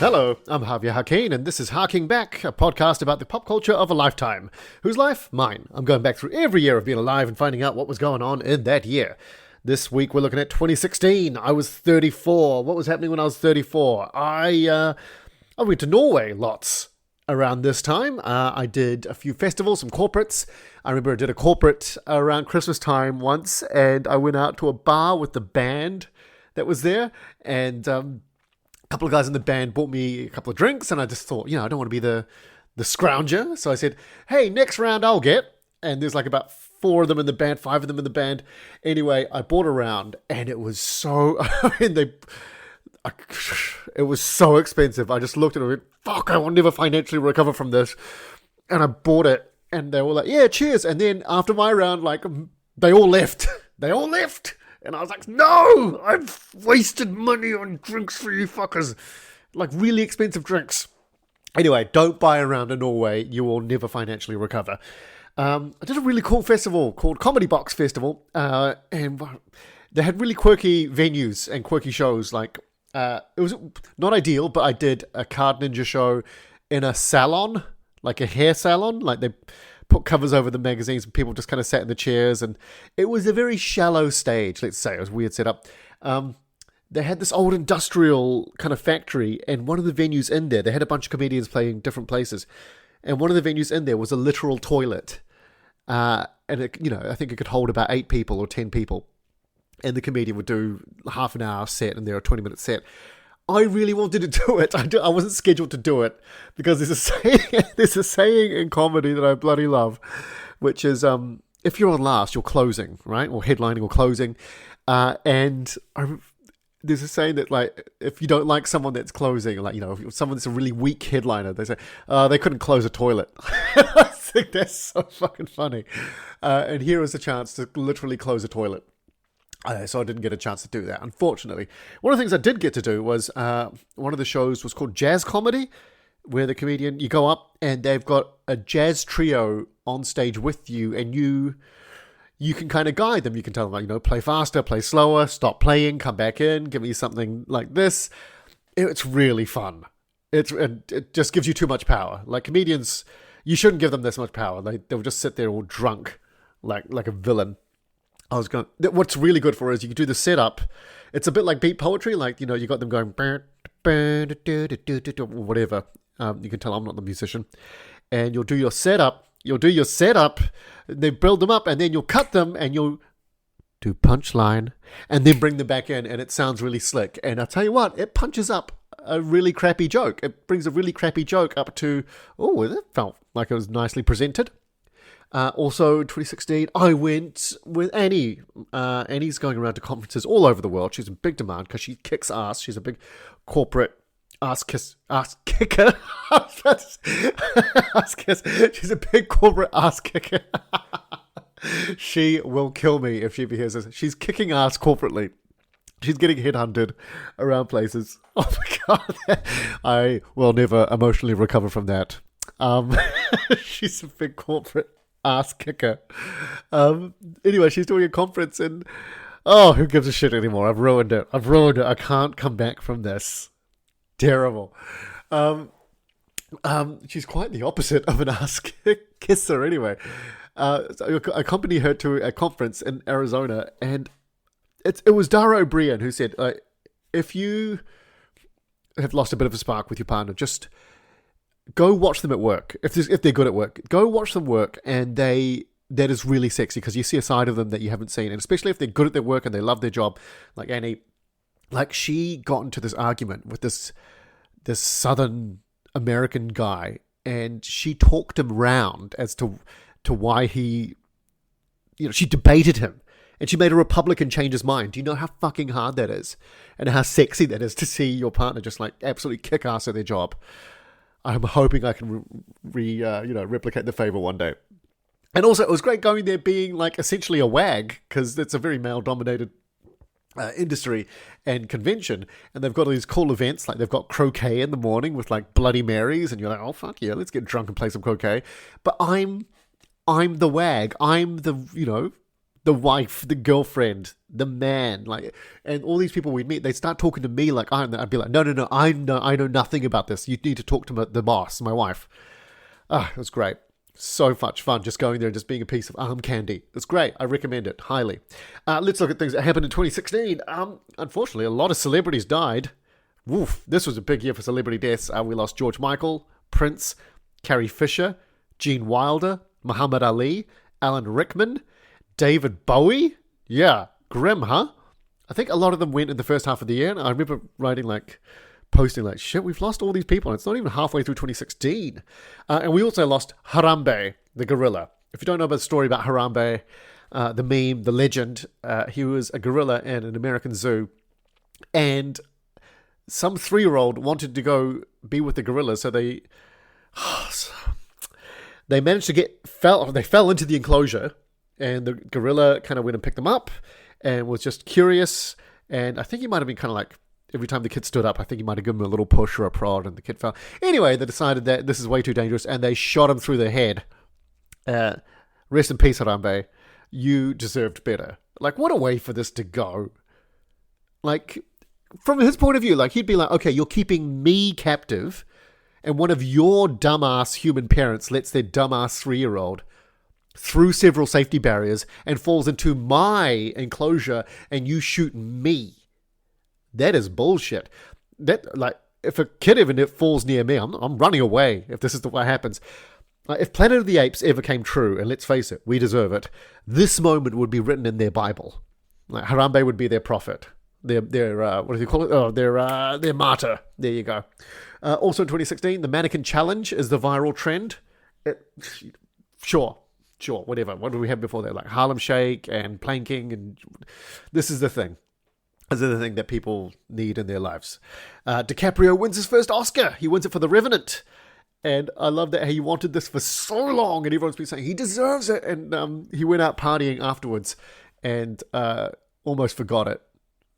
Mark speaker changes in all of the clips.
Speaker 1: Hello, I'm Javier Hakeem, and this is Harking Back, a podcast about the pop culture of a lifetime. Whose life? Mine. I'm going back through every year of being alive and finding out what was going on in that year. This week we're looking at 2016. I was 34. What was happening when I was 34? I went to Norway lots around this time. I did a few festivals, some corporates. I remember I did a corporate around Christmas time once, and I went out to a bar with the band that was there, and a couple of guys in the band bought me a couple of drinks, and I just thought, I don't want to be the scrounger. So I said, hey, next round I'll get. And there's like about 4 of them in the band, 5 of them in the band. Anyway, I bought a round, and it was so, it was so expensive. I just looked at it and went, fuck, I will never financially recover from this. And I bought it, and they were like, yeah, cheers. And then after my round, they all left. They all left. And I was like, no, I've wasted money on drinks for you fuckers. Like really expensive drinks. Anyway, don't buy a round in Norway. You will never financially recover. I did a really cool festival called Comedy Box Festival. And they had really quirky venues and quirky shows. It was not ideal, but I did a Card Ninja show in a salon, like a hair salon. Like they put covers over the magazines and people just kind of sat in the chairs, and it was a very shallow stage, let's say. It was a weird setup. They had this old industrial kind of factory, and one of the venues in there, they had a bunch of comedians playing different places, and one of the venues in there was a literal toilet. And it, I think it could hold about 8 people or 10 people, and the comedian would do half an hour set and there a 20-minute set. I really wanted to do it. I wasn't scheduled to do it because there's a saying in comedy that I bloody love, which is if you're on last, you're closing, right? Or headlining or closing. There's a saying that if you don't like someone that's closing, if someone that's a really weak headliner, they say, they couldn't close a toilet. I think that's so fucking funny. And here is a chance to literally close a toilet. So I didn't get a chance to do that, unfortunately. One of the things I did get to do was, one of the shows was called Jazz Comedy, where the comedian, you go up and they've got a jazz trio on stage with you, and you can kind of guide them. You can tell them, play faster, play slower, stop playing, come back in, give me something like this. It's really fun. It just gives you too much power. Like comedians, you shouldn't give them this much power. They'll just sit there all drunk, like a villain. What's really good for is you can do the setup. It's a bit like beat poetry, you got them going, whatever. You can tell I'm not the musician. And you'll do your setup. They build them up, and then you'll cut them, and you'll do punchline, and then bring them back in, and it sounds really slick. And I'll tell you what, it punches up a really crappy joke. It brings a really crappy joke up to, it felt like it was nicely presented. Also, in 2016, I went with Annie. Annie's going around to conferences all over the world. She's in big demand because she kicks ass. She's a big corporate ass kicker. She's a big corporate ass kicker. She will kill me if she hears this. She's kicking ass corporately. She's getting headhunted around places. Oh my God. I will never emotionally recover from that. She's a big corporate ass kicker. Anyway, she's doing a conference, and who gives a shit anymore? I've ruined it. I can't come back from this. Terrible. She's quite the opposite of an ass kisser anyway. So I accompanied her to a conference in Arizona, and it was Dara O'Brien who said, if you have lost a bit of a spark with your partner, just go watch them at work. If they're good at work, go watch them work, and that is really sexy because you see a side of them that you haven't seen, and especially if they're good at their work and they love their job. Like Annie, she got into this argument with this Southern American guy, and she talked him round as to why he, she debated him, and she made a Republican change his mind. Do you know how fucking hard that is, and how sexy that is to see your partner just absolutely kick ass at their job? I'm hoping I can replicate the favor one day. And also, it was great going there being essentially a wag, because it's a very male-dominated industry and convention, and they've got all these cool events. They've got croquet in the morning with Bloody Marys, and you're like, oh fuck yeah, let's get drunk and play some croquet. But I'm the wag. I'm the the wife, the girlfriend, the man, like, and all these people we'd meet, they'd start talking to me like I'd be like, no, I know nothing about this. You need to talk to the boss, my wife. It was great. So much fun just going there and just being a piece of arm candy. It's great. I recommend it highly. Let's look at things that happened in 2016. Unfortunately, a lot of celebrities died. Woof, this was a big year for celebrity deaths. We lost George Michael, Prince, Carrie Fisher, Gene Wilder, Muhammad Ali, Alan Rickman, David Bowie. Yeah, grim, huh? I think a lot of them went in the first half of the year. And I remember posting like, shit, we've lost all these people. And it's not even halfway through 2016. And we also lost Harambe, the gorilla. If you don't know about the story about Harambe, the meme, the legend, he was a gorilla in an American zoo. And some 3-year-old wanted to go be with the gorilla. So they managed to they fell into the enclosure. And the gorilla kind of went and picked them up and was just curious. And I think he might have been kind of like, every time the kid stood up, I think he might have given him a little push or a prod and the kid fell. Anyway, they decided that this is way too dangerous and they shot him through the head. Rest in peace, Harambe. You deserved better. Like, what a way for this to go. Like, from his point of view, like, he'd be like, okay, you're keeping me captive and one of your dumbass human parents lets their dumbass 3-year-old through several safety barriers and falls into my enclosure and you shoot me. That is bullshit. That, like, if a kid even falls near me, I'm running away if this is what happens. If Planet of the Apes ever came true, and let's face it, we deserve it, this moment would be written in their Bible. Like, Harambe would be their prophet. Their what do you call it? Oh, their martyr. There you go. Also in 2016, the mannequin challenge is the viral trend. Sure, whatever. What did we have before that? Like Harlem Shake and planking, and this is the thing. This is the thing that people need in their lives. DiCaprio wins his first Oscar. He wins it for The Revenant. And I love that he wanted this for so long, and everyone's been saying he deserves it. And he went out partying afterwards and almost forgot it.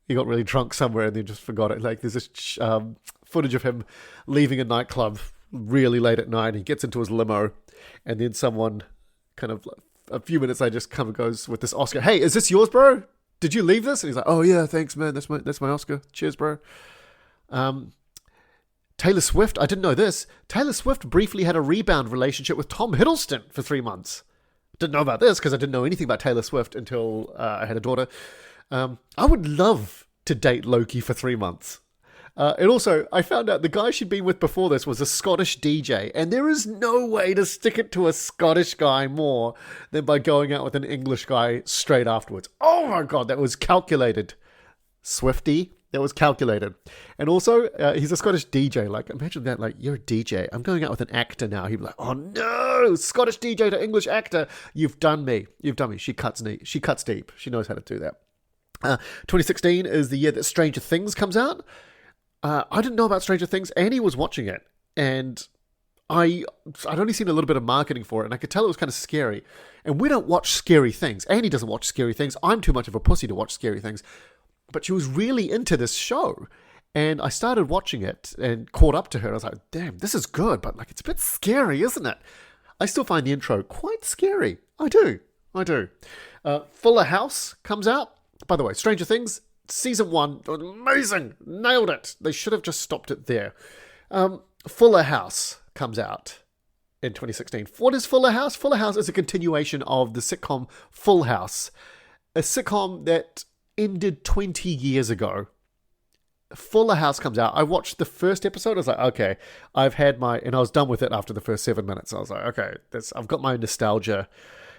Speaker 1: He got really drunk somewhere and then just forgot it. Like, there's this footage of him leaving a nightclub really late at night. He gets into his limo, and then someone kind of a few minutes later just kind of goes with this Oscar. Hey, is this yours, bro? Did you leave this? And he's like, oh yeah, thanks, man. That's my Oscar. Cheers, bro. Taylor Swift, I didn't know this. Taylor Swift briefly had a rebound relationship with Tom Hiddleston for 3 months. Didn't know about this because I didn't know anything about Taylor Swift until I had a daughter. I would love to date Loki for 3 months. And also, I found out the guy she'd been with before this was a Scottish DJ. And there is no way to stick it to a Scottish guy more than by going out with an English guy straight afterwards. Oh my God, that was calculated. Swifty, that was calculated. And also, he's a Scottish DJ. Like, imagine that, like, you're a DJ. I'm going out with an actor now. He'd be like, oh no, Scottish DJ to English actor. You've done me. She cuts deep. She knows how to do that. 2016 is the year that Stranger Things comes out. I didn't know about Stranger Things. Annie was watching it, and I'd only seen a little bit of marketing for it, and I could tell it was kind of scary. And we don't watch scary things. Annie doesn't watch scary things. I'm too much of a pussy to watch scary things. But she was really into this show, and I started watching it and caught up to her. And I was like, damn, this is good, but like, it's a bit scary, isn't it? I still find the intro quite scary. I do. Fuller House comes out. By the way, Stranger Things, Season 1, amazing, nailed it. They should have just stopped it there. Fuller House comes out in 2016. What is Fuller House? Fuller House is a continuation of the sitcom Full House, a sitcom that ended 20 years ago. Fuller House comes out. I watched the first episode. I was like, okay, and I was done with it after the first 7 minutes. I was like, okay, I've got my nostalgia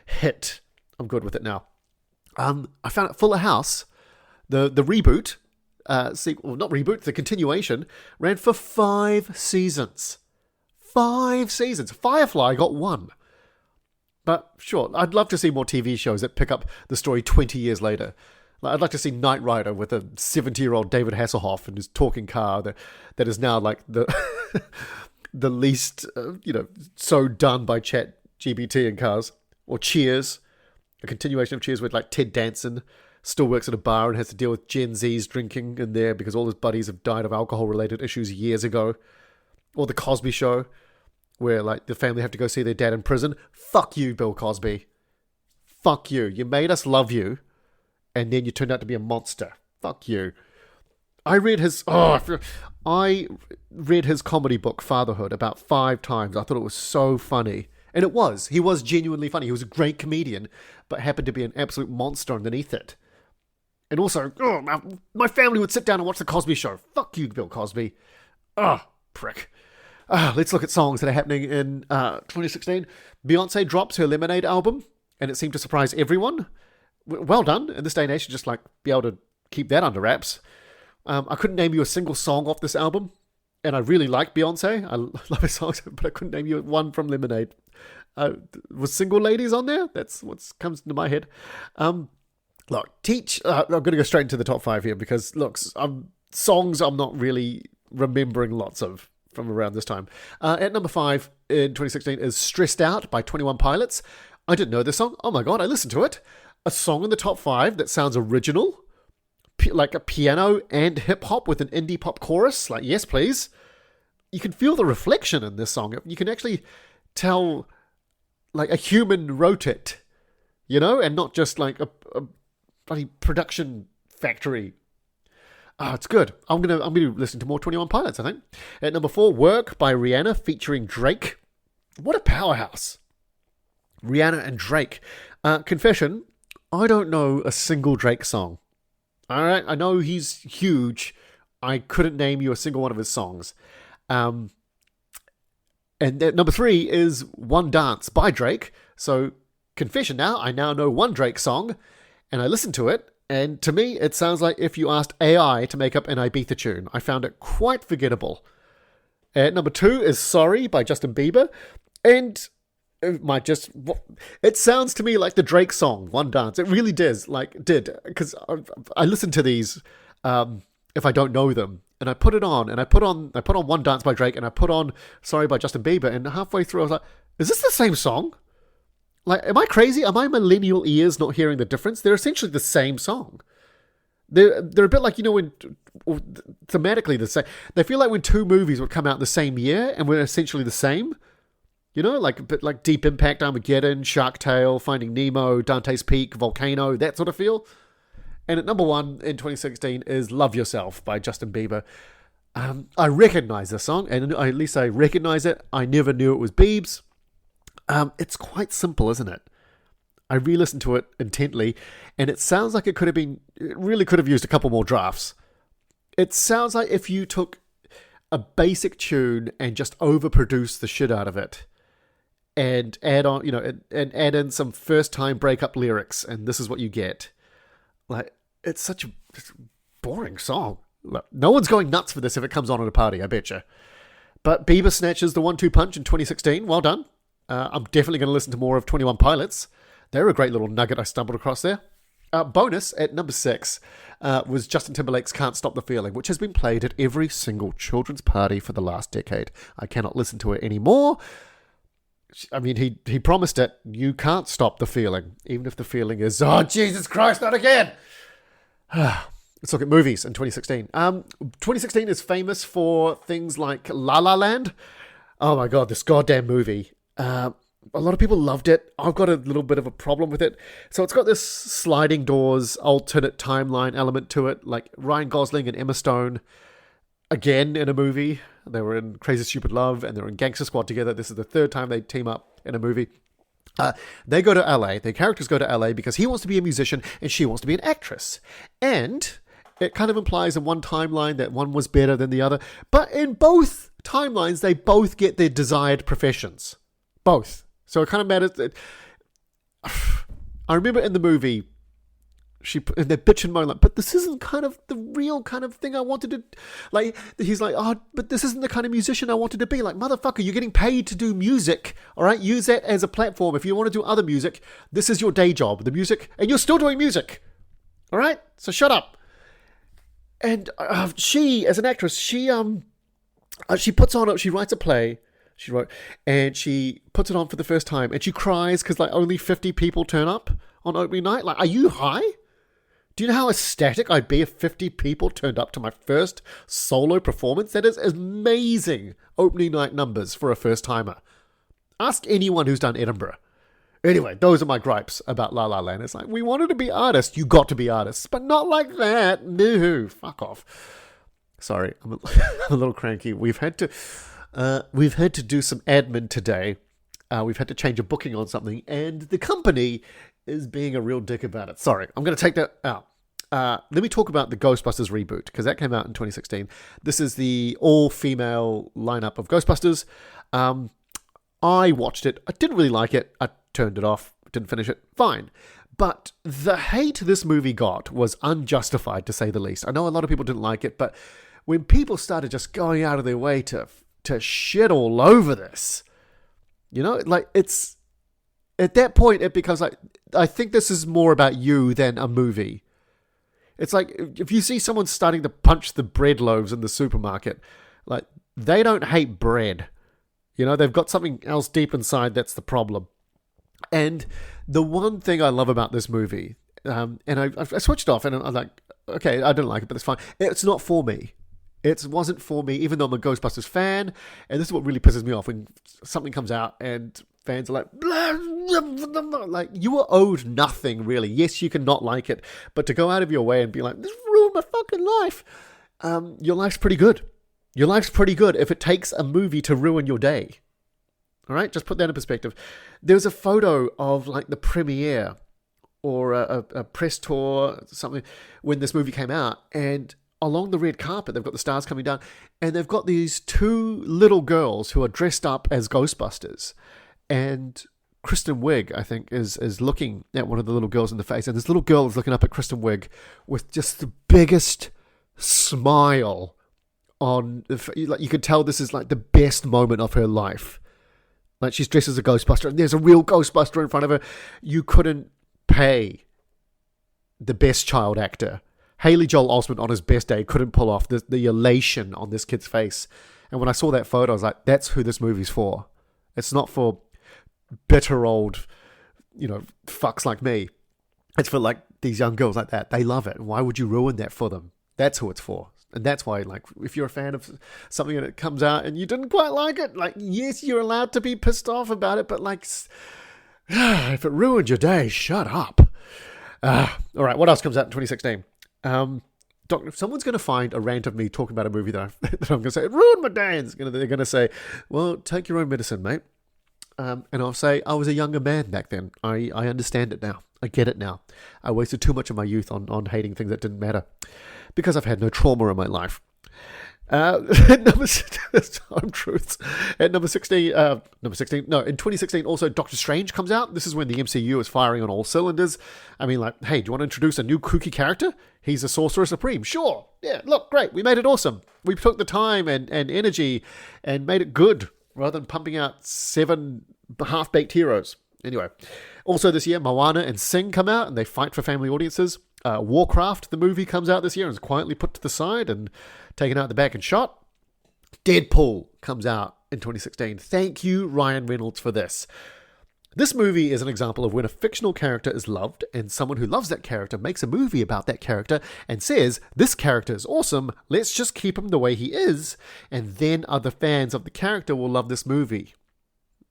Speaker 1: hit. I'm good with it now. I found out Fuller House, the reboot, not reboot, the continuation, ran for 5 seasons. 5 seasons. Firefly got 1. But sure, I'd love to see more TV shows that pick up the story 20 years later. Like, I'd like to see Knight Rider with a 70-year-old David Hasselhoff and his talking car that is now like the the least, so done by Chat GPT in cars. Or Cheers. A continuation of Cheers with like Ted Danson still works at a bar and has to deal with Gen Z's drinking in there because all his buddies have died of alcohol-related issues years ago. Or The Cosby Show, where like the family have to go see their dad in prison. Fuck you, Bill Cosby. Fuck you. You made us love you, and then you turned out to be a monster. Fuck you. I read his comedy book Fatherhood about 5 times. I thought it was so funny. And it was. He was genuinely funny. He was a great comedian, but happened to be an absolute monster underneath it. And also, my family would sit down and watch The Cosby Show. Fuck you, Bill Cosby. Prick. Let's look at songs that are happening in 2016. Beyonce drops her Lemonade album, and it seemed to surprise everyone. Well done. In this day and age, just like be able to keep that under wraps. I couldn't name you a single song off this album, and I really like Beyonce. I love her songs, but I couldn't name you one from Lemonade. Was Single Ladies on there? That's what comes into my head. Look, I'm going to go straight into the top 5 here because, look, songs I'm not really remembering lots of from around this time. At number 5 in 2016 is Stressed Out by 21 Pilots. I didn't know this song. Oh my God, I listened to it. A song in the top 5 that sounds original, like a piano and hip hop with an indie pop chorus. Like, yes, please. You can feel the reflection in this song. You can actually tell, like, a human wrote it, and not just like a bloody production factory. It's good. I'm gonna listen to more 21 Pilots, I think. At number 4, Work by Rihanna featuring Drake. What a powerhouse. Rihanna and Drake. Confession, I don't know a single Drake song. All right, I know he's huge. I couldn't name you a single one of his songs. And at number 3 is One Dance by Drake. So, confession now, I now know one Drake song, and I listened to it, and to me, it sounds like if you asked AI to make up an Ibiza tune. I found it quite forgettable. At number 2 is Sorry by Justin Bieber, and it sounds to me like the Drake song, One Dance. It really does, because I listen to these if I don't know them, and I put it on, and I put on One Dance by Drake, and I put on Sorry by Justin Bieber, and halfway through I was like, is this the same song? Like, am I crazy? Am I millennial ears not hearing the difference? They're essentially the same song. They're a bit like, when thematically the same. They feel like when 2 movies would come out the same year and were essentially the same. Like a bit like Deep Impact, Armageddon, Shark Tale, Finding Nemo, Dante's Peak, Volcano, that sort of feel. And at number 1 in 2016 is Love Yourself by Justin Bieber. I recognize this song, and at least I recognize it. I never knew it was Biebs. It's quite simple, isn't it? I re-listened to it intently, and it sounds like it really could have used a couple more drafts. It sounds like if you took a basic tune and just overproduced the shit out of it, and add on, and add in some first-time breakup lyrics, and this is what you get. Like, it's such a boring song. Look, no one's going nuts for this if it comes on at a party, I betcha. But Bieber snatches the 1-2 punch in 2016. Well done. I'm definitely going to listen to more of 21 Pilots. They're a great little nugget I stumbled across there. Bonus at number 6 was Justin Timberlake's Can't Stop the Feeling, which has been played at every single children's party for the last decade. I cannot listen to it anymore. I mean, he promised it. You can't stop the feeling, even if the feeling is, oh, Jesus Christ, not again. Let's look at movies in 2016. 2016 is famous for things like La La Land. Oh my God, this goddamn movie. A lot of people loved it. I've got a little bit of a problem with it. So it's got this sliding doors, alternate timeline element to it, like Ryan Gosling and Emma Stone, again in a movie. They were in Crazy Stupid Love, and they were in Gangster Squad together. This is the 3rd time they team up in a movie. They go to LA. Their characters go to LA because he wants to be a musician and she wants to be an actress. And it kind of implies in one timeline that one was better than the other. But in both timelines, they both get their desired professions. Both. So it kind of matters. I remember in the movie, they're bitching and moaning, like, but this isn't kind of the real kind of thing I wanted to, like, he's like, oh, but this isn't the kind of musician I wanted to be. Like, motherfucker, you're getting paid to do music, all right? Use that as a platform. If you want to do other music, this is your day job, the music, and you're still doing music, all right? So shut up. And she, as an actress, she puts on, she writes a play, and she puts it on for the first time, and she cries because, like, only 50 people turn up on opening night. Like, are you high? Do you know how ecstatic I'd be if 50 people turned up to my first solo performance? That is amazing opening night numbers for a first-timer. Ask anyone who's done Edinburgh. Anyway, those are my gripes about La La Land. It's like, we wanted to be artists. You got to be artists, but not like that. No, fuck off. Sorry, I'm a little cranky. We've had to do some admin today. We've had to change a booking on something, and the company is being a real dick about it. Sorry, I'm going to take that out. Let me talk about the Ghostbusters reboot, because that came out in 2016. This is the all-female lineup of Ghostbusters. I watched it. I didn't really like it. I turned it off. Didn't finish it. Fine. But the hate this movie got was unjustified, to say the least. I know a lot of people didn't like it, but when people started just going out of their way to shit all over this, like, it's... At that point, it becomes like, I think this is more about you than a movie. It's like, if you see someone starting to punch the bread loaves in the supermarket, like, they don't hate bread. They've got something else deep inside that's the problem. And the one thing I love about this movie, and I switched off, and I'm like, okay, I don't like it, but it's fine. It's not for me. It wasn't for me, even though I'm a Ghostbusters fan. And this is what really pisses me off, when something comes out and fans are like, blah, blah, blah, blah. Like, you are owed nothing, really. Yes, you can not like it, but to go out of your way and be like, this ruined my fucking life. Your life's pretty good. Your life's pretty good if it takes a movie to ruin your day. All right, just put that in perspective. There's a photo of, like, the premiere or a press tour, something, when this movie came out, and along the red carpet, they've got the stars coming down, and they've got these two little girls who are dressed up as Ghostbusters. And Kristen Wiig, I think, is looking at one of the little girls in the face, and this little girl is looking up at Kristen Wiig with just the biggest smile on. Like, you could tell this is like the best moment of her life. Like, she's dressed as a Ghostbuster, and there's a real Ghostbuster in front of her. You couldn't pay the best child actor. Haley Joel Osment on his best day couldn't pull off the elation on this kid's face. And when I saw that photo, I was like, that's who this movie's for. It's not for bitter old, fucks like me. It's for, like, these young girls like that. They love it. Why would you ruin that for them? That's who it's for. And that's why, like, if you're a fan of something and it comes out and you didn't quite like it, like, yes, you're allowed to be pissed off about it, but, like, if it ruined your day, shut up. All right, what else comes out in 2016? If someone's going to find a rant of me talking about a movie that I'm going to say, it ruined my day, and they're going to say, well, take your own medicine, mate. And I'll say, I was a younger man back then. I understand it now. I get it now. I wasted too much of my youth on hating things that didn't matter, because I've had no trauma in my life. Number 16, home truths. At number 16, in 2016, also Doctor Strange comes out. This is when the MCU is firing on all cylinders. I mean, like, hey, do you want to introduce a new kooky character? He's a Sorcerer Supreme. Sure. Yeah, look, great. We made it awesome. We took the time and energy and made it good, rather than pumping out 7 half-baked heroes. Anyway, also this year, Moana and Sing come out, and they fight for family audiences. Warcraft, the movie, comes out this year and is quietly put to the side and taken out the back and shot. Deadpool comes out in 2016. Thank you, Ryan Reynolds, for this. This movie is an example of when a fictional character is loved, and someone who loves that character makes a movie about that character and says, this character is awesome, let's just keep him the way he is, and then other fans of the character will love this movie.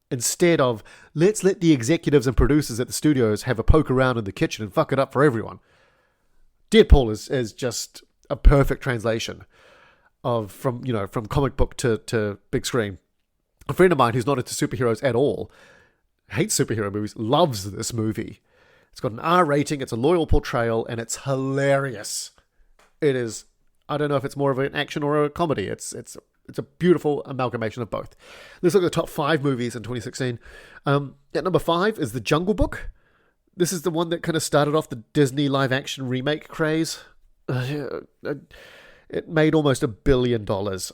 Speaker 1: Instead of, let's let the executives and producers at the studios have a poke around in the kitchen and fuck it up for everyone. Deadpool is just a perfect translation of from comic book to big screen. A friend of mine who's not into superheroes at all, hates superhero movies, loves this movie. It's got an R rating, it's a loyal portrayal, and it's hilarious. It is, I don't know if it's more of an action or a comedy. It's a beautiful amalgamation of both. Let's look at the top 5 movies in 2016. At number 5 is The Jungle Book. This is the one that kind of started off the Disney live-action remake craze. It made almost $1 billion.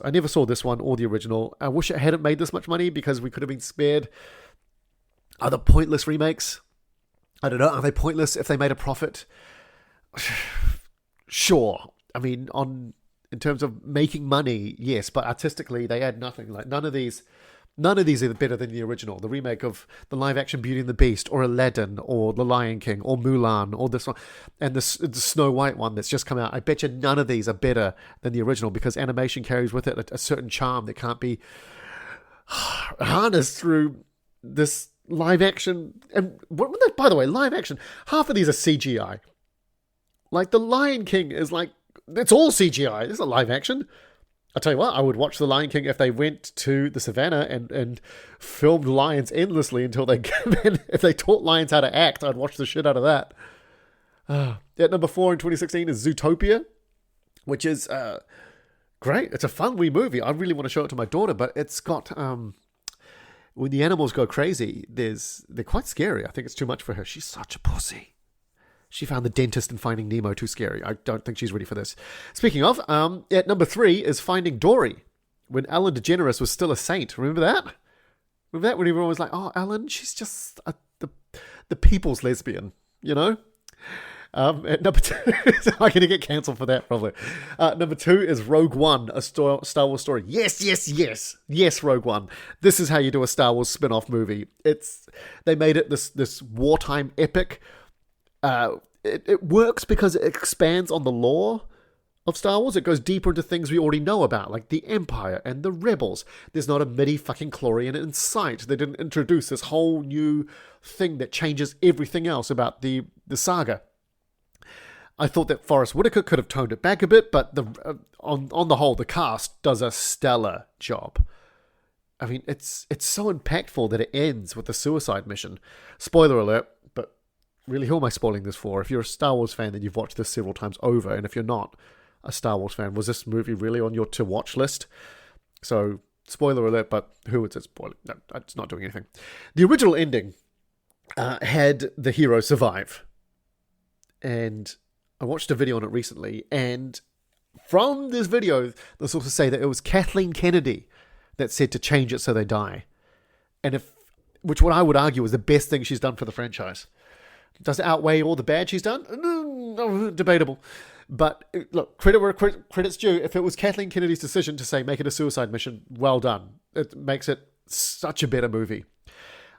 Speaker 1: I never saw this one or the original. I wish it hadn't made this much money, because we could have been spared other pointless remakes. I don't know. Are they pointless if they made a profit? Sure. I mean, in terms of making money, yes, but artistically, they add nothing. Like, none of these are better than the original. The remake of the live-action Beauty and the Beast, or Aladdin, or The Lion King, or Mulan, or this one, and the Snow White one that's just come out. I bet you none of these are better than the original, because animation carries with it a certain charm that can't be harnessed through this live action. And by the way, live action, half of these are CGI. Like, The Lion King is like, it's all CGI. It's not live action. I'll tell you what, I would watch The Lion King if they went to the savannah and filmed lions endlessly until they if they taught lions how to act, I'd watch the shit out of that. At number 4 in 2016 is Zootopia, which is great. It's a fun wee movie. I really want to show it to my daughter, but it's got when the animals go crazy, they're quite scary. I think it's too much for her. She's such a pussy. She found The Dentist and Finding Nemo too scary. I don't think she's ready for this. Speaking of, at number 3 is Finding Dory, when Ellen DeGeneres was still a saint. Remember that? Remember that when everyone was like, oh, Ellen, she's just the people's lesbian, you know? At number 2, I'm going to get cancelled for that probably. Number 2 is Rogue One, a Star Wars story. Yes, Rogue One. This is how you do a Star Wars spin-off movie. They made it this wartime epic. It works because it expands on the lore of Star Wars. It goes deeper into things we already know about, like the Empire and the Rebels. There's not a midi-fucking-chlorian in sight. They didn't introduce this whole new thing that changes everything else about the saga. I thought that Forrest Whitaker could have toned it back a bit, but on the whole, the cast does a stellar job. I mean, it's so impactful that it ends with a suicide mission. Spoiler alert, but really, who am I spoiling this for? If you're a Star Wars fan, then you've watched this several times over, and if you're not a Star Wars fan, was this movie really on your to-watch list? So, spoiler alert, but who is it spoiling? No, it's not doing anything. The original ending had the hero survive, and I watched a video on it recently, and from this video, they also say that it was Kathleen Kennedy that said to change it so they die. And which what I would argue is the best thing she's done for the franchise. Does it outweigh all the bad she's done? No, debatable. But look, credit where credit's due. If it was Kathleen Kennedy's decision to say make it a suicide mission, well done. It makes it such a better movie.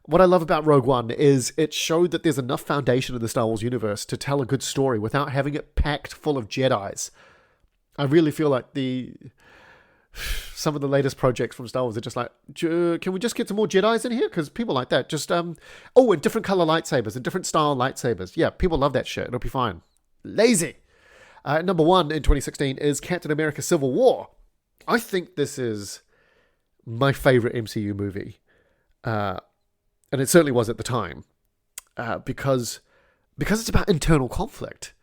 Speaker 1: What I love about Rogue One is it showed that there's enough foundation in the Star Wars universe to tell a good story without having it packed full of Jedis. I really feel like some of the latest projects from Star Wars are just like, can we just get some more Jedis in here? because people like that. Just, and different color lightsabers and different style lightsabers. Yeah, people love that shit. It'll be fine. Lazy. Number 1 in 2016 is Captain America Civil War. I think this is my favorite MCU movie. And it certainly was at the time, because it's about internal conflict.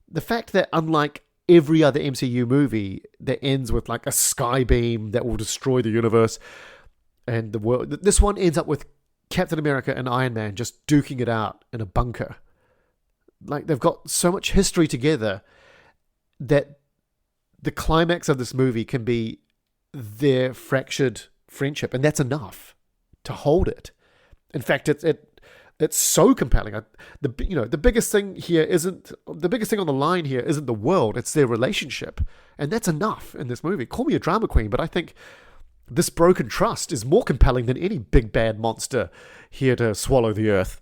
Speaker 1: The fact that unlike every other MCU movie that ends with like a sky beam that will destroy the universe and the world, this one ends up with Captain America and Iron Man just duking it out in a bunker. Like, they've got so much history together that the climax of this movie can be their fractured friendship, and that's enough to hold it. In fact, it's so compelling. The biggest thing on the line here isn't the world; it's their relationship, and that's enough in this movie. Call me a drama queen, but I think this broken trust is more compelling than any big bad monster here to swallow the earth.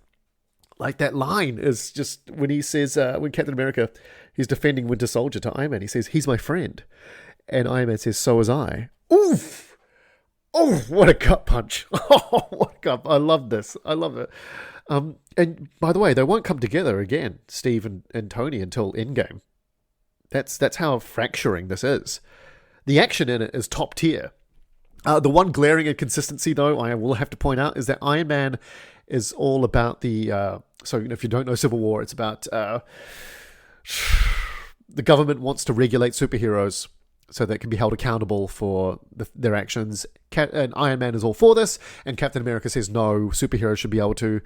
Speaker 1: Like, that line is just when he says, when Captain America, he's defending Winter Soldier to Iron Man, he says, "He's my friend," and Iron Man says, "So was I." Oof. Oh, what a gut punch. Oh, what a gut. I love this. I love it. And by the way, they won't come together again, Steve and Tony, until Endgame. That's how fracturing this is. The action in it is top tier. The one glaring inconsistency, though, I will have to point out, is that Iron Man is all about the... if you don't know Civil War, it's about... the government wants to regulate superheroes so they can be held accountable for their actions. And Iron Man is all for this, and Captain America says no, superheroes should be able to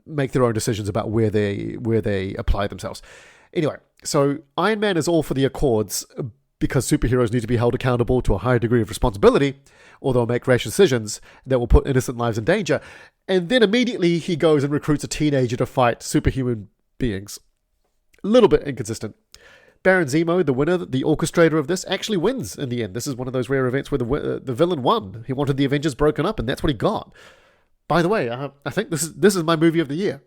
Speaker 1: make their own decisions about where they apply themselves. Anyway, so Iron Man is all for the Accords because superheroes need to be held accountable to a higher degree of responsibility, or they'll make rash decisions that will put innocent lives in danger. And then immediately he goes and recruits a teenager to fight superhuman beings. A little bit inconsistent. Baron Zemo, the winner, the orchestrator of this, actually wins in the end. This is one of those rare events where the villain won. He wanted the Avengers broken up, and that's what he got. By the way, I think this is my movie of the year.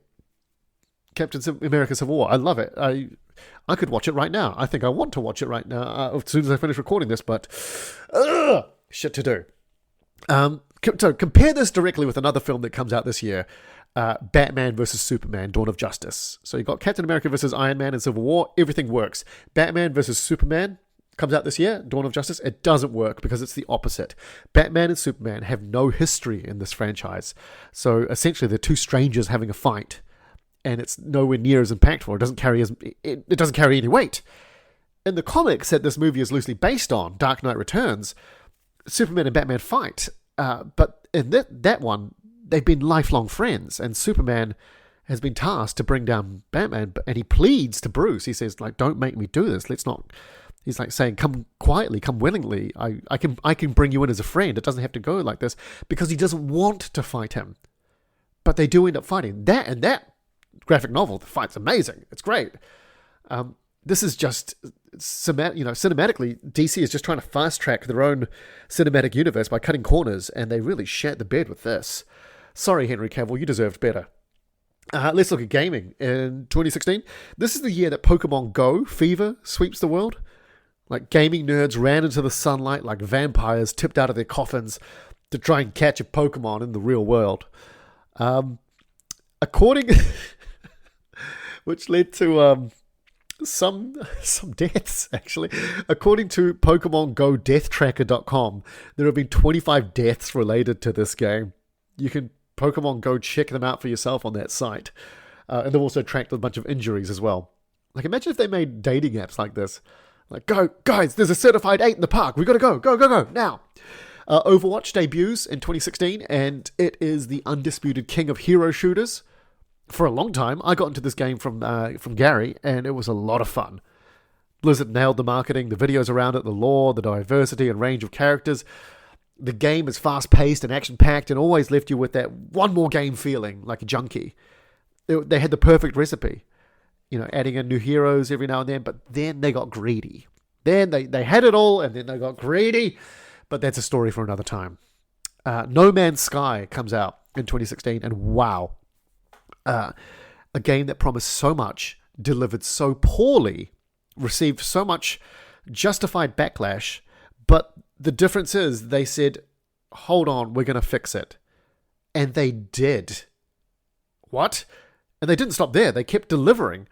Speaker 1: Captain America Civil War. I love it. I could watch it right now. I think I want to watch it right now as soon as I finish recording this, but shit to do. So compare this directly with another film that comes out this year, Batman versus Superman, Dawn of Justice. So you've got Captain America versus Iron Man in Civil War. Everything works. Batman versus Superman comes out this year, Dawn of Justice. It doesn't work because it's the opposite. Batman and Superman have no history in this franchise. So essentially they're two strangers having a fight, and it's nowhere near as impactful. It doesn't carry any weight. In the comics that this movie is loosely based on, Dark Knight Returns, Superman and Batman fight. But in that one, they've been lifelong friends, and Superman has been tasked to bring down Batman, and he pleads to Bruce. He says, like, don't make me do this. Let's not. He's like saying, come quietly, come willingly. I can bring you in as a friend. It doesn't have to go like this, because he doesn't want to fight him. But they do end up fighting. That graphic novel, the fight's amazing. It's great. This is just, cinematically, DC is just trying to fast track their own cinematic universe by cutting corners, and they really shat the bed with this. Sorry, Henry Cavill, you deserved better. Let's look at gaming. In 2016, this is the year that Pokemon Go fever sweeps the world. Like, gaming nerds ran into the sunlight like vampires tipped out of their coffins to try and catch a Pokemon in the real world. Which led to some deaths, actually. According to Pokemon Go DeathTracker.com, there have been 25 deaths related to this game. You can Pokemon Go check them out for yourself on that site. And they've also tracked a bunch of injuries as well. Like, imagine if they made dating apps like this. Like, go, guys, there's a certified 8 in the park. We gotta go, now. Overwatch debuts in 2016, and it is the undisputed king of hero shooters. For a long time, I got into this game from Gary, and it was a lot of fun. Blizzard nailed the marketing, the videos around it, the lore, the diversity and range of characters. The game is fast-paced and action-packed and always left you with that one more game feeling, like a junkie. They had the perfect recipe. Adding in new heroes every now and then, but then they got greedy. Then they had it all, and then they got greedy. But that's a story for another time. No Man's Sky comes out in 2016, and wow. A game that promised so much, delivered so poorly, received so much justified backlash, but the difference is they said, hold on, we're going to fix it. And they did. What? And they didn't stop there. They kept delivering.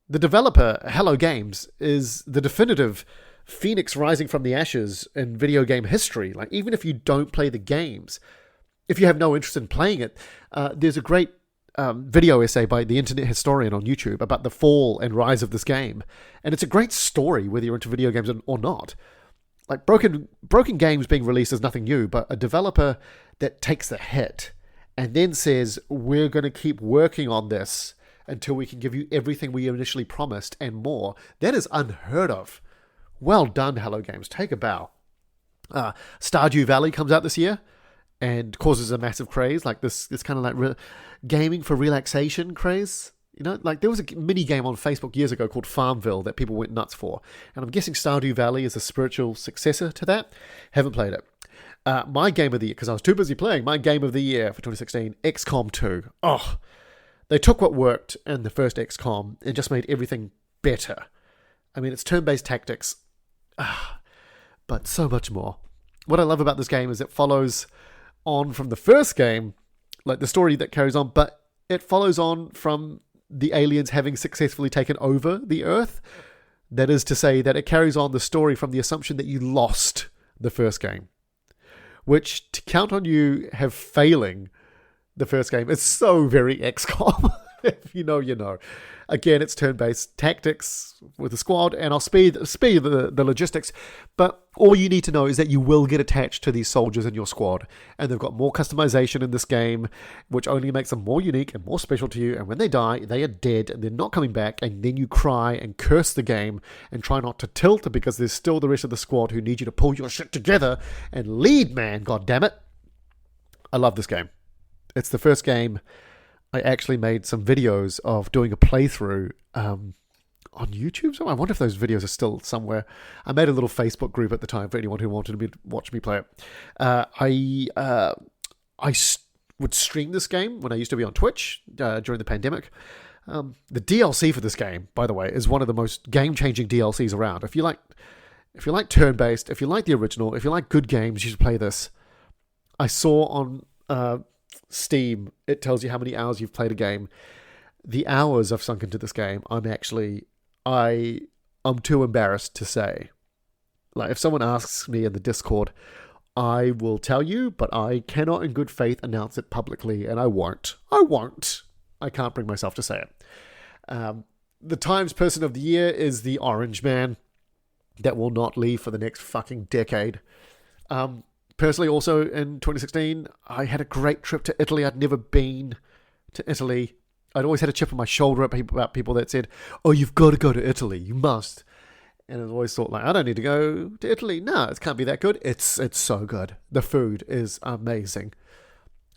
Speaker 1: The developer, Hello Games, is the definitive phoenix rising from the ashes in video game history. Like, even if you don't play the games, if you have no interest in playing it, there's a great video essay by the Internet Historian on YouTube about the fall and rise of this game. And it's a great story, whether you're into video games or not. Like, broken games being released is nothing new, but a developer that takes the hit and then says, we're going to keep working on this until we can give you everything we initially promised and more. That is unheard of. Well done, Hello Games. Take a bow. Stardew Valley comes out this year and causes a massive craze, like this kind of like gaming for relaxation craze. Like, there was a mini game on Facebook years ago called Farmville that people went nuts for. And I'm guessing Stardew Valley is a spiritual successor to that. Haven't played it. My game of the year, because I was too busy playing, my game of the year for 2016, XCOM 2. Oh, they took what worked in the first XCOM and just made everything better. I mean, it's turn-based tactics, but so much more. What I love about this game is it follows on from the first game, like the story that carries on, but it follows on from the aliens having successfully taken over the Earth. That is to say that it carries on the story from the assumption that you lost the first game, which to count on you have failing the first game is so very XCOM. If you know, you know. Again, it's turn-based tactics with a squad, and I'll speed the logistics, but all you need to know is that you will get attached to these soldiers in your squad, and they've got more customization in this game, which only makes them more unique and more special to you, and when they die, they are dead, and they're not coming back, and then you cry and curse the game, and try not to tilt, because there's still the rest of the squad who need you to pull your shit together and lead, man, goddammit. I love this game. It's the first game I actually made some videos of doing a playthrough on YouTube. So I wonder if those videos are still somewhere. I made a little Facebook group at the time for anyone who wanted to watch me play it. I would stream this game when I used to be on Twitch during the pandemic. The DLC for this game, by the way, is one of the most game-changing DLCs around. If you like turn-based, if you like the original, if you like good games, you should play this. I saw on Steam, it tells you how many hours you've played a game. The hours I've sunk into this game, I'm too embarrassed to say. Like, if someone asks me in the Discord, I will tell you, but I cannot in good faith announce it publicly, and I won't. I can't bring myself to say it. The Times Person of the Year is the Orange Man. That will not leave for the next fucking decade. Personally, also in 2016, I had a great trip to Italy. I'd never been to Italy. I'd always had a chip on my shoulder about people that said, "Oh, you've got to go to Italy. You must." And I've always thought, like, I don't need to go to Italy. No, it can't be that good. It's so good. The food is amazing.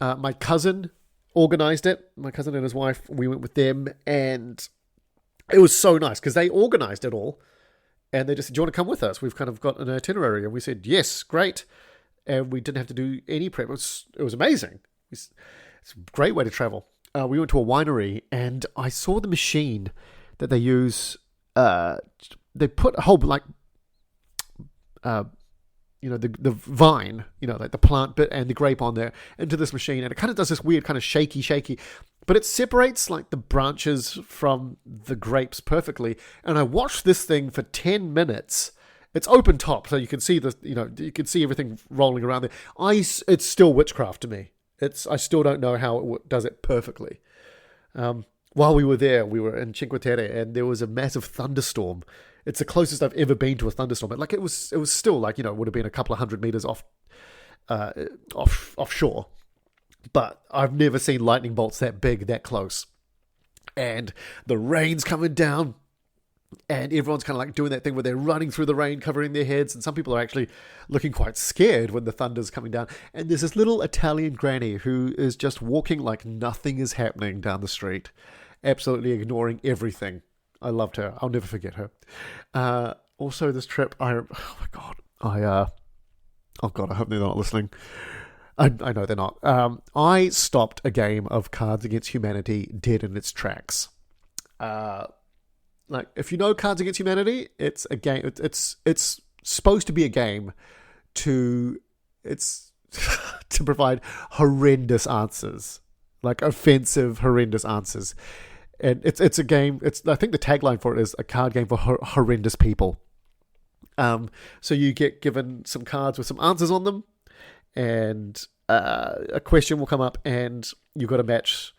Speaker 1: My cousin organized it. My cousin and his wife, we went with them, and it was so nice because they organized it all. And they just said, "Do you want to come with us? We've kind of got an itinerary." And we said, "Yes, great." And we didn't have to do any prep. It was amazing. It's a great way to travel. We went to a winery, and I saw the machine that they use. They put a whole, like, the vine, like the plant bit and the grape on there into this machine. And it kind of does this weird kind of shaky. But it separates, like, the branches from the grapes perfectly. And I watched this thing for 10 minutes. It's open top, so you can see you can see everything rolling around there. It's still witchcraft to me. I still don't know how it does it perfectly. While we were there, we were in Cinque Terre, and there was a massive thunderstorm. It's the closest I've ever been to a thunderstorm. But, like, it was still, like, it would have been a couple of 100 meters offshore. But I've never seen lightning bolts that big, that close. And the rain's coming down, and everyone's kind of like doing that thing where they're running through the rain, covering their heads, and some people are actually looking quite scared when the thunder's coming down. And there's this little Italian granny who is just walking like nothing is happening down the street, absolutely ignoring everything. I loved her. I'll never forget her. Also, this trip, I hope they're not listening. I know they're not. I stopped a game of Cards Against Humanity dead in its tracks. Like, if you know Cards Against Humanity, it's a game. It's supposed to be a game to provide horrendous answers, like offensive, horrendous answers. And it's a game. I think the tagline for it is a card game for horrendous people. So you get given some cards with some answers on them, and a question will come up, and you've got to match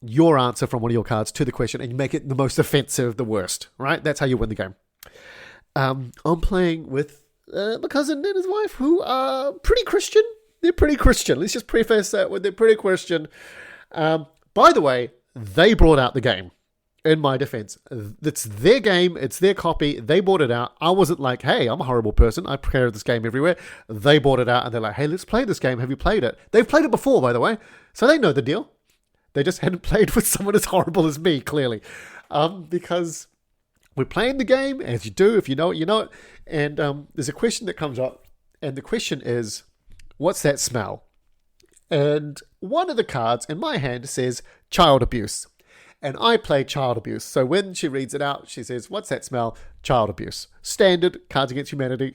Speaker 1: your answer from one of your cards to the question, and you make it the most offensive, the worst, right? That's how you win the game. I'm playing with my cousin and his wife, who are pretty Christian. They're pretty Christian. Let's just preface that with they're pretty Christian. By the way, they brought out the game. In my defense, it's their game, it's their copy, they bought it out. I wasn't like, "Hey, I'm a horrible person, I carry this game everywhere." They bought it out, and they're like, "Hey, let's play this game. Have you played it?" They've played it before, by the way, so they know the deal. They just hadn't played with someone as horrible as me, clearly. Because we're playing the game, as you do. If you know it, you know it. And there's a question that comes up, and the question is, "What's that smell?" And one of the cards in my hand says child abuse. And I play child abuse. So when she reads it out, she says, "What's that smell?" Child abuse. Standard, Cards Against Humanity.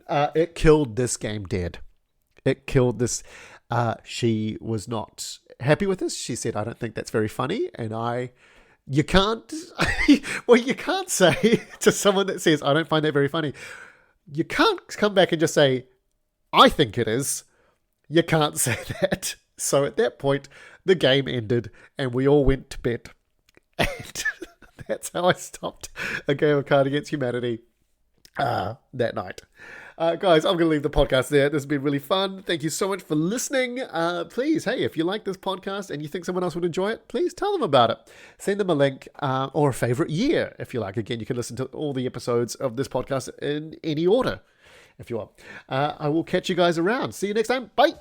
Speaker 1: It killed this game dead. It killed this. She was not happy with this. She said, "I don't think that's very funny." And you can't say to someone that says, "I don't find that very funny." You can't come back and just say, "I think it is." You can't say that. So at that point, the game ended, and we all went to bed. And that's how I stopped a game of Cards Against Humanity that night. Guys, I'm going to leave the podcast there. This has been really fun. Thank you so much for listening. Please, hey, if you like this podcast and you think someone else would enjoy it, please tell them about it. Send them a link or a favorite year, if you like. Again, you can listen to all the episodes of this podcast in any order, if you want. I will catch you guys around. See you next time. Bye.